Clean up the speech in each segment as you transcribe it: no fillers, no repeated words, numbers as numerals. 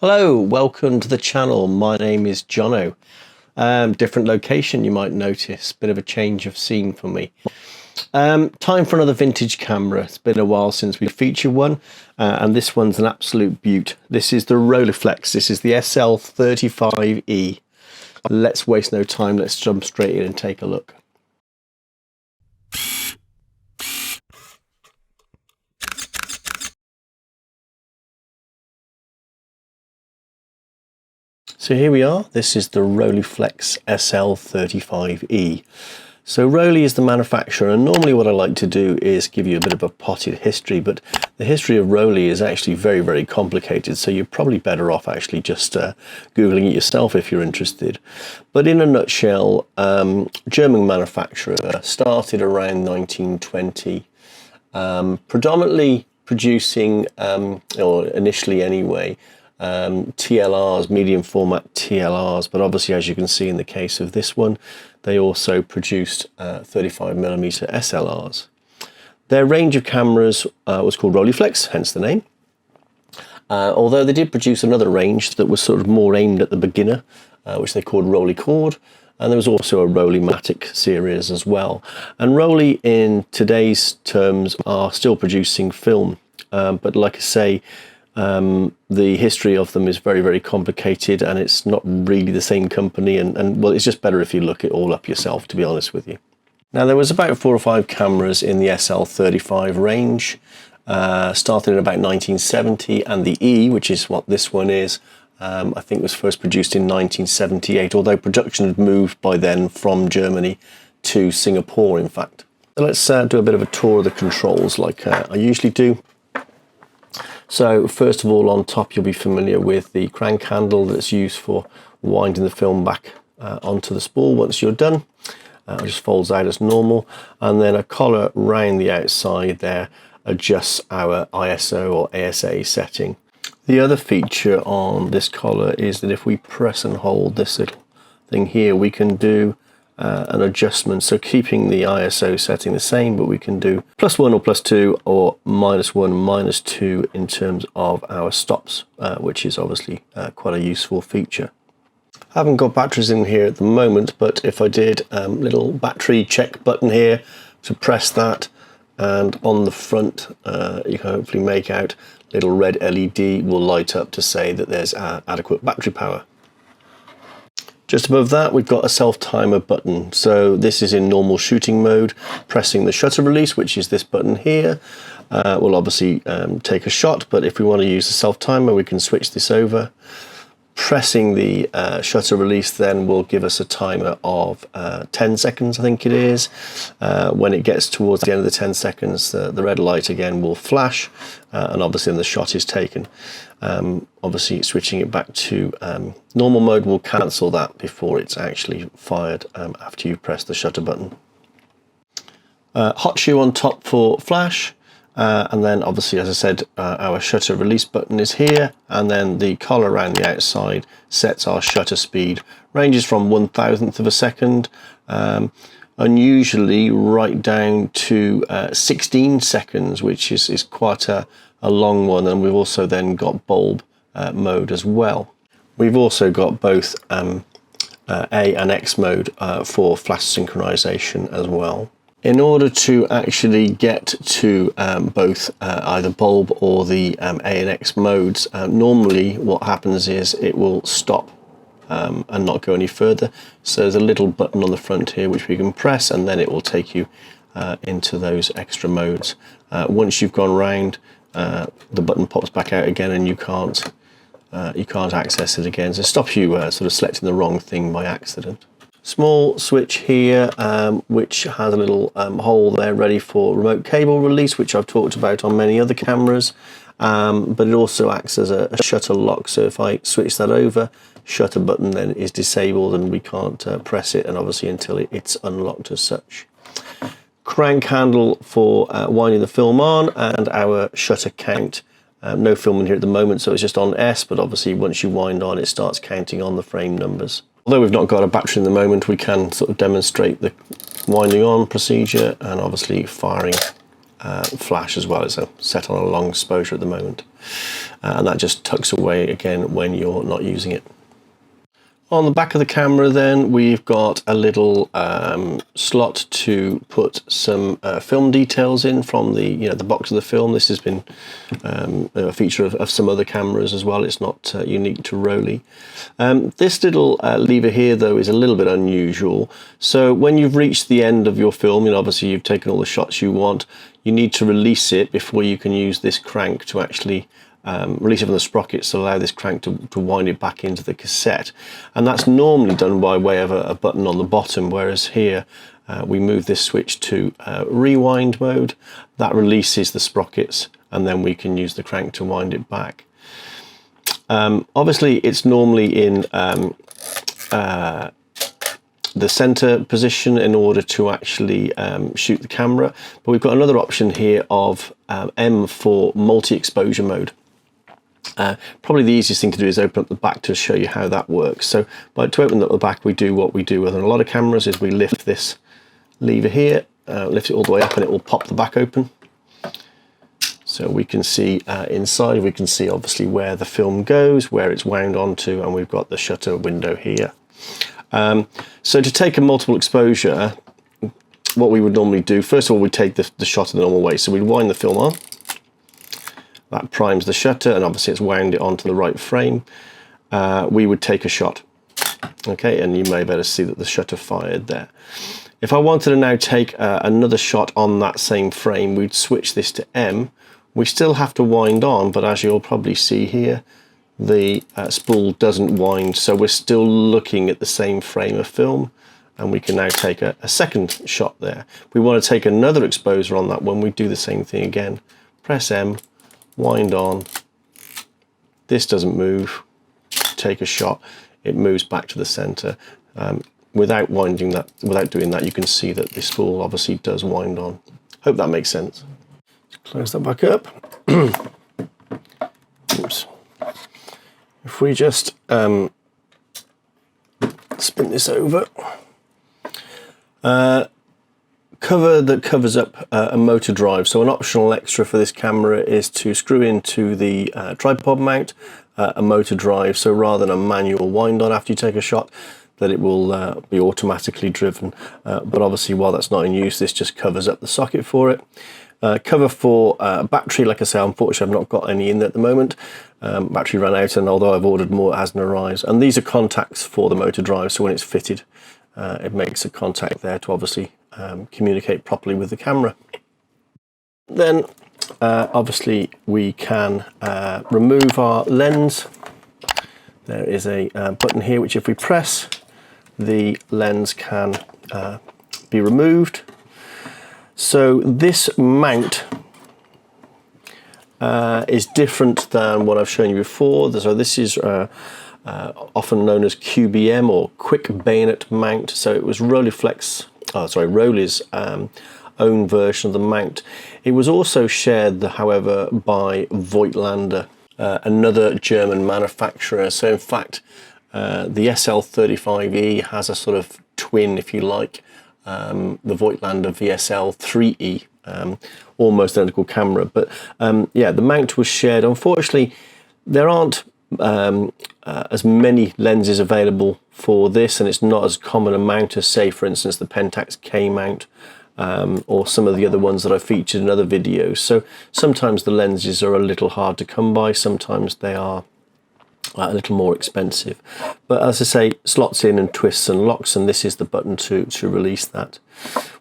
Hello, welcome to the channel. My name is Jono. Different location, you might notice. Bit of a change of scene for me. Time for another vintage camera. It's been a while since we featured one, and this one's an absolute beaut. This is the Rolleiflex. This is the SL35 E. Let's waste no time. Let's jump straight in and take a look. So here we are. This is the Rolleiflex SL35 E. So Rollei is the manufacturer, and normally what I like to do is give you a bit of a potted history, but the history of Rollei is actually very, very complicated, so you're probably better off actually just Googling it yourself if you're interested. But in a nutshell, German manufacturer, started around 1920, predominantly producing, or initially anyway, TLRs, medium format TLRs, but obviously, as you can see in the case of this one, they also produced 35mm SLRs. Their range of cameras was called Rolleiflex, hence the name. Although they did produce another range that was sort of more aimed at the beginner, which they called Rollei Cord, and there was also a Rolleimatic series as well. And Rollei, in today's terms, are still producing film, but like I say, the history of them is very, very complicated, and it's not really the same company, and well, it's just better if you look it all up yourself, to be honest with you. Now, there was about 4 or 5 cameras in the SL35 range, started in about 1970, and the E, which is what this one is, I think was first produced in 1978, although production had moved by then from Germany to Singapore, in fact. So let's do a bit of a tour of the controls like I usually do. So first of all, on top you'll be familiar with the crank handle that's used for winding the film back onto the spool once you're done. It just folds out as normal, and then a collar round the outside there adjusts our ISO or ASA setting. The other feature on this collar is that if we press and hold this little thing here, we can do an adjustment, so keeping the ISO setting the same, but we can do +1 or +2 or -1, -2 in terms of our stops, which is obviously quite a useful feature. I haven't got batteries in here at the moment, but if I did, little battery check button here, to press that, and on the front you can hopefully make out little red LED will light up to say that there's adequate battery power. Just above that, we've got a self-timer button. So this is in normal shooting mode. Pressing the shutter release, which is this button here, will obviously take a shot, but if we want to use the self-timer, we can switch this over. Pressing the shutter release then will give us a timer of 10 seconds, I think it is. When it gets towards the end of the 10 seconds, the red light again will flash, and obviously then the shot is taken. Obviously switching it back to normal mode will cancel that before it's actually fired after you press the shutter button. Hot shoe on top for flash, and then obviously, as I said, our shutter release button is here, and then the collar around the outside sets our shutter speed. Ranges from 1/1000th of a second, unusually right down to 16 seconds, which is quite a long one, and we've also then got bulb mode as well. We've also got both A and X mode for flash synchronization as well. In order to actually get to both either bulb or the A and X modes, normally what happens is it will stop and not go any further. So there's a little button on the front here which we can press, and then it will take you into those extra modes. Once you've gone round, the button pops back out again, and you can't access it again. So it stops you sort of selecting the wrong thing by accident. Small switch here, which has a little hole there ready for remote cable release, which I've talked about on many other cameras, but it also acts as a shutter lock. So if I switch that over, shutter button then is disabled, and we can't press it, and obviously until it's unlocked as such. Crank handle for winding the film on, and our shutter count. No film in here at the moment, so it's just on S, but obviously once you wind on, it starts counting on the frame numbers. Although we've not got a battery in the moment, we can sort of demonstrate the winding on procedure and obviously firing flash as well. It's set on a long exposure at the moment, and that just tucks away again when you're not using it. On the back of the camera then, we've got a little slot to put some film details in from the box of the film. This has been a feature of some other cameras as well. It's not unique to Rollei. This little lever here though is a little bit unusual. So when you've reached the end of your film, obviously you've taken all the shots you want, you need to release it before you can use this crank to actually release it from the sprockets to allow this crank to wind it back into the cassette. And that's normally done by way of a button on the bottom, whereas here we move this switch to rewind mode. That releases the sprockets, and then we can use the crank to wind it back. Obviously it's normally in the center position in order to actually shoot the camera, but we've got another option here of M for multi-exposure mode. Probably the easiest thing to do is open up the back to show you how that works. So to open up the back, we do what we do with a lot of cameras, is we lift this lever here, lift it all the way up, and it will pop the back open. So we can see inside, we can see obviously where the film goes, where it's wound onto, and we've got the shutter window here. So to take a multiple exposure, what we would normally do, first of all, we take the shot in the normal way. So we wind the film on. That primes the shutter, and obviously it's wound it onto the right frame. We would take a shot. Okay, and you may better see that the shutter fired there. If I wanted to now take another shot on that same frame, we'd switch this to M. We still have to wind on, but as you'll probably see here, the spool doesn't wind, so we're still looking at the same frame of film, and we can now take a second shot there. If we want to take another exposure on that one, we do the same thing again. Press M, wind on, this doesn't move, take a shot, it moves back to the center. Without winding that, without doing that, you can see that the spool obviously does wind on. Hope that makes sense. Close that back up. Oops. If we just spin this over, cover that covers up a motor drive. So an optional extra for this camera is to screw into the tripod mount a motor drive. So rather than a manual wind on after you take a shot, that it will be automatically driven. But obviously while that's not in use, this just covers up the socket for it. Cover for battery, like I say, unfortunately I've not got any in there at the moment. Battery ran out, and although I've ordered more, it hasn't arrived. And these are contacts for the motor drive, so when it's fitted, it makes a contact there to obviously communicate properly with the camera. Then obviously we can remove our lens. There is a button here which if we press, the lens can be removed. So this mount is different than what I've shown you before. So this is often known as QBM, or quick bayonet mount. So it was Rolleiflex, Rollei's own version of the mount. It was also shared, however, by Voigtländer, another German manufacturer. So in fact, the SL35 E has a sort of twin, if you like, the Voigtländer SL35 E, almost identical camera. But yeah, the mount was shared. Unfortunately, there aren't as many lenses available for this, and it's not as common a mount as, say, for instance, the Pentax K mount, or some of the other ones that I featured in other videos. So sometimes the lenses are a little hard to come by, sometimes they are a little more expensive. But as I say, slots in and twists and locks, and this is the button to release that.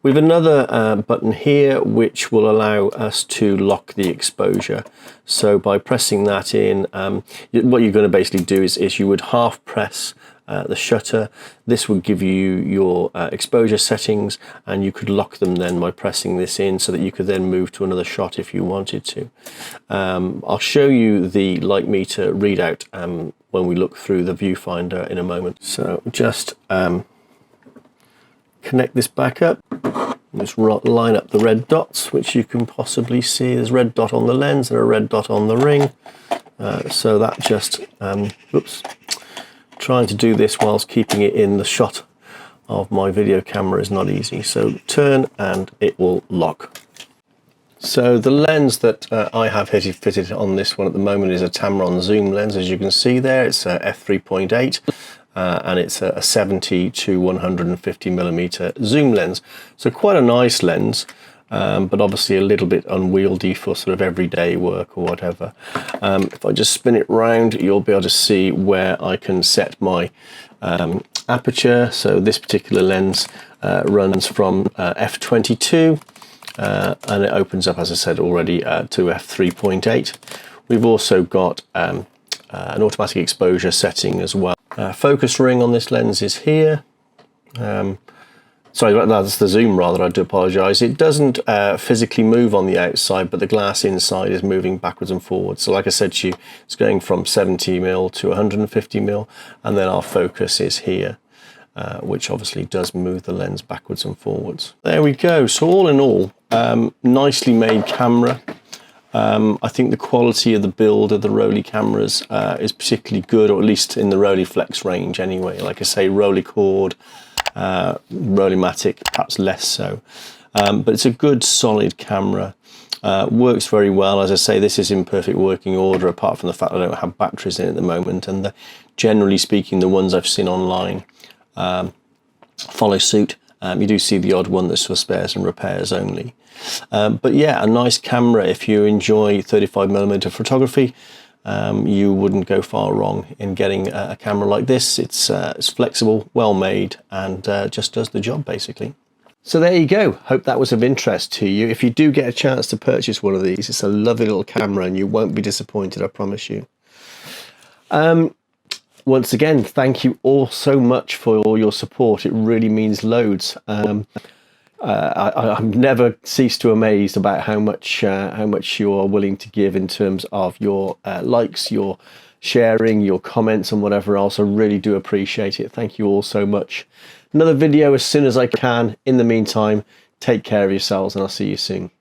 We have another button here which will allow us to lock the exposure. So by pressing that in, what you're going to basically do is you would half press the shutter. This would give you your exposure settings, and you could lock them then by pressing this in, so that you could then move to another shot if you wanted to. I'll show you the light meter readout when we look through the viewfinder in a moment. So just connect this back up, just line up the red dots, which you can possibly see. There's a red dot on the lens and a red dot on the ring. So that just, oops. Trying to do this whilst keeping it in the shot of my video camera is not easy. So turn and it will lock. So the lens that I have fitted on this one at the moment is a Tamron zoom lens. As you can see there, it's a f3.8 and it's a 70 to 150 millimeter zoom lens. So quite a nice lens, but obviously a little bit unwieldy for sort of everyday work or whatever. If I just spin it round, you'll be able to see where I can set my aperture. So this particular lens runs from f22. And it opens up, as I said already, to f3.8. We've also got an automatic exposure setting as well. Focus ring on this lens is here. Sorry, that's the zoom rather, I do apologise. It doesn't physically move on the outside, but the glass inside is moving backwards and forwards. So like I said to you, it's going from 70mm to 150mm, and then our focus is here. Which obviously does move the lens backwards and forwards. There we go. So all in all, nicely made camera. I think the quality of the build of the Rollei cameras is particularly good, or at least in the Rolleiflex range anyway. Like I say, Rolleicord, Rolleimatic, perhaps less so. But it's a good, solid camera. Works very well. As I say, this is in perfect working order, apart from the fact I don't have batteries in it at the moment. And generally speaking, the ones I've seen online follow suit. You do see the odd one that's for spares and repairs only. But yeah, a nice camera. If you enjoy 35mm photography, you wouldn't go far wrong in getting a camera like this. It's flexible, well made, and just does the job basically. So there you go. Hope that was of interest to you. If you do get a chance to purchase one of these, it's a lovely little camera and you won't be disappointed, I promise you. Once again, thank you all so much for all your support. It really means loads. I've never ceased to amaze about how much you are willing to give in terms of your likes, your sharing, your comments and whatever else. I really do appreciate it. Thank you all so much. Another video as soon as I can. In the meantime, take care of yourselves and I'll see you soon.